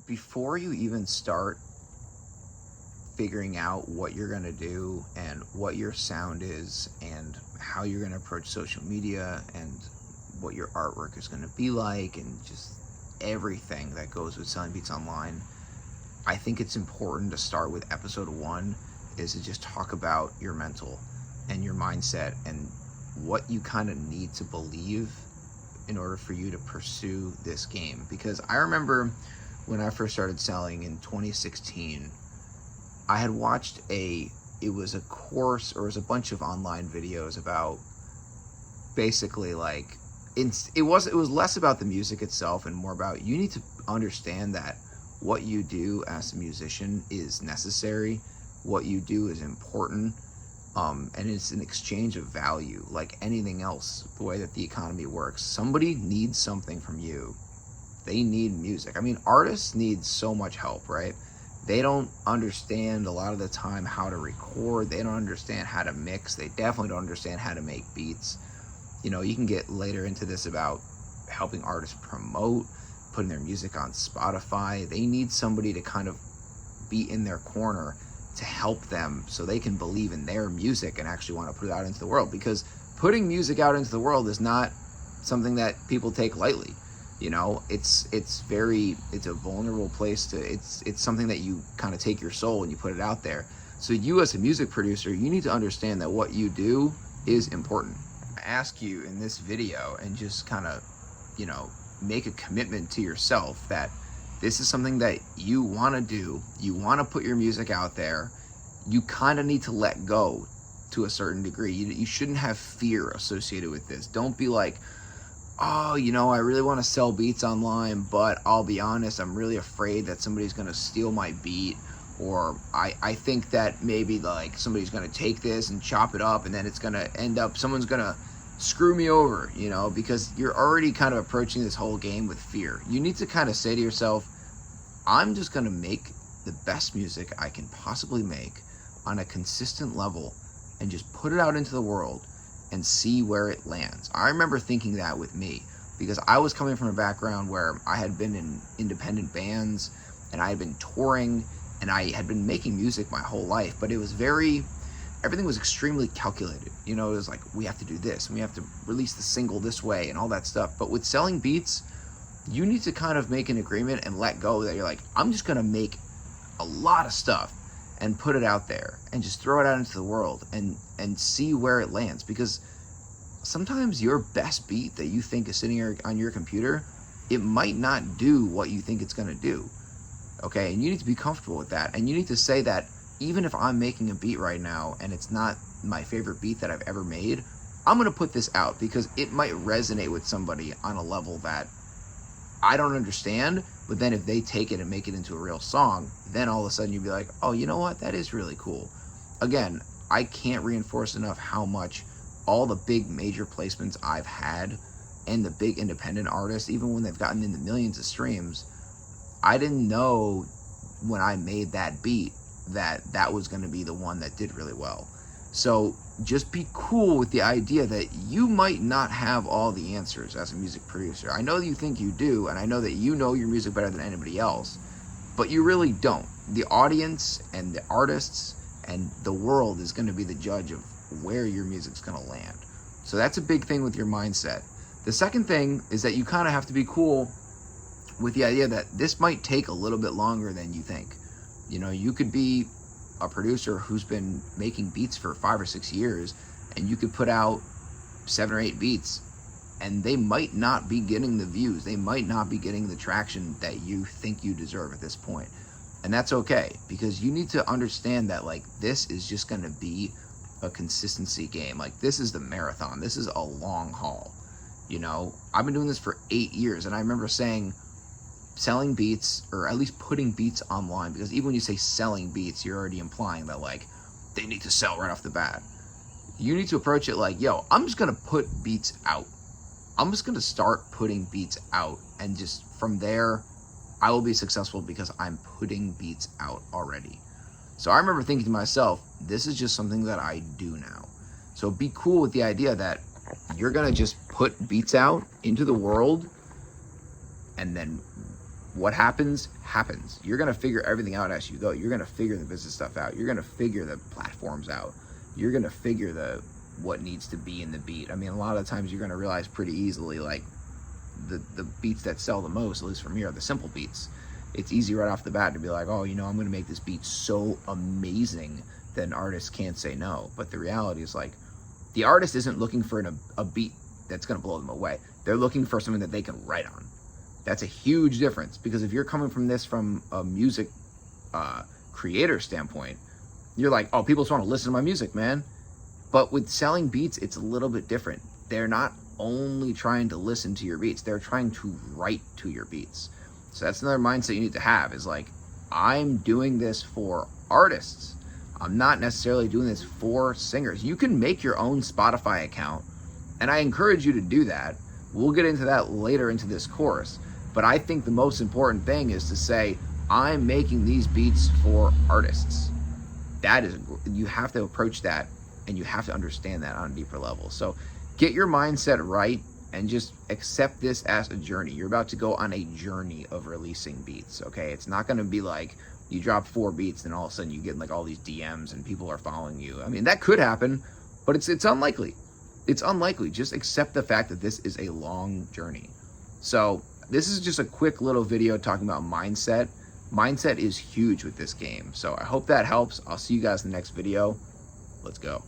before you even start figuring out what you're going to do and what your sound is and how you're going to approach social media and what your artwork is going to be like and just everything that goes with selling beats online, I think it's important to start with episode 1 is to just talk about your mental and your mindset and what you kind of need to believe in order for you to pursue this game. Because I remember when I first started selling in 2016, I had watched it was a course, or it was a bunch of online videos about basically like, it was less about the music itself and more about, you need to understand that what you do as a musician is necessary, what you do is important, and it's an exchange of value like anything else. The way that the economy works, somebody needs something from you. They need music. I mean, artists need so much help, right? They don't understand a lot of the time how to record. They don't understand how to mix. They definitely don't understand how to make beats. You know, you can get later into this about helping artists promote, putting their music on Spotify. They need somebody to kind of be in their corner to help them so they can believe in their music and actually want to put it out into the world. Because putting music out into the world is not something that people take lightly. You know, it's a vulnerable place to, it's something that you kind of take your soul and you put it out there. So you as a music producer, you need to understand that what you do is important. I ask you in this video and just kind of, you know, make a commitment to yourself that this is something that you want to do. You want to put your music out there. You kind of need to let go to a certain degree. You shouldn't have fear associated with this. Don't be like, oh, you know, I really want to sell beats online, but I'll be honest, I'm really afraid that somebody's going to steal my beat, or I think that maybe like somebody's going to take this and chop it up and then it's going to end up, someone's going to screw me over, you know, because you're already kind of approaching this whole game with fear. You need to kind of say to yourself, I'm just going to make the best music I can possibly make on a consistent level and just put it out into the world and see where it lands. I remember thinking that with me, because I was coming from a background where I had been in independent bands and I had been touring and I had been making music my whole life, but it was everything was extremely calculated. You know, it was like, we have to do this and we have to release the single this way and all that stuff. But with selling beats, you need to kind of make an agreement and let go that you're like, I'm just gonna make a lot of stuff and put it out there and just throw it out into the world and see where it lands. Because sometimes your best beat that you think is sitting here on your computer, it might not do what you think it's gonna do. Okay, and you need to be comfortable with that. And you need to say that even if I'm making a beat right now and it's not my favorite beat that I've ever made, I'm gonna put this out because it might resonate with somebody on a level that I don't understand. But then if they take it and make it into a real song, then all of a sudden you'd be like, oh, you know what? That is really cool. Again, I can't reinforce enough how much all the big major placements I've had and the big independent artists, even when they've gotten into millions of streams, I didn't know when I made that beat that that was going to be the one that did really well. So just be cool with the idea that you might not have all the answers as a music producer. I know that you think you do, and I know that you know your music better than anybody else, but you really don't. The audience and the artists and the world is going to be the judge of where your music's going to land. So that's a big thing with your mindset. The second thing is that you kind of have to be cool with the idea that this might take a little bit longer than you think. You know, you could be a producer who's been making beats for 5 or 6 years, and you could put out 7 or 8 beats and they might not be getting the views. They might not be getting the traction that you think you deserve at this point. And that's okay, because you need to understand that like this is just going to be a consistency game. Like this is the marathon. This is a long haul. You know, I've been doing this for 8 years, and I remember saying selling beats, or at least putting beats online, because even when you say selling beats, you're already implying that like they need to sell right off the bat. You need to approach it like, yo, I'm just going to put beats out. I'm just going to start putting beats out, and just from there, I will be successful because I'm putting beats out already. So I remember thinking to myself, this is just something that I do now. So be cool with the idea that you're going to just put beats out into the world, and then what happens. You're going to figure everything out as you go. You're going to figure the business stuff out. You're going to figure the platforms out. You're going to figure what needs to be in the beat. I mean, a lot of times you're going to realize pretty easily, like, the beats that sell the most, at least for me, are the simple beats. It's easy right off the bat to be like, oh, I'm going to make this beat so amazing that an artist can't say no. But the reality is, like, the artist isn't looking for a beat that's going to blow them away. They're looking for something that they can write on. That's a huge difference, because if you're coming from this from a music creator standpoint, you're like, oh, people just want to listen to my music, man. But with selling beats, it's a little bit different. They're not only trying to listen to your beats, they're trying to write to your beats. So that's another mindset you need to have, is like, I'm doing this for artists. I'm not necessarily doing this for singers. You can make your own Spotify account, and I encourage you to do that. We'll get into that later into this course. But I think the most important thing is to say, I'm making these beats for artists. You have to approach that, and you have to understand that on a deeper level. So get your mindset right and just accept this as a journey. You're about to go on a journey of releasing beats, okay? It's not going to be like you drop 4 beats and all of a sudden you get like all these DMs and people are following you. I mean, that could happen, but it's unlikely. It's unlikely. Just accept the fact that this is a long journey. So this is just a quick little video talking about mindset. Mindset is huge with this game. So I hope that helps. I'll see you guys in the next video. Let's go.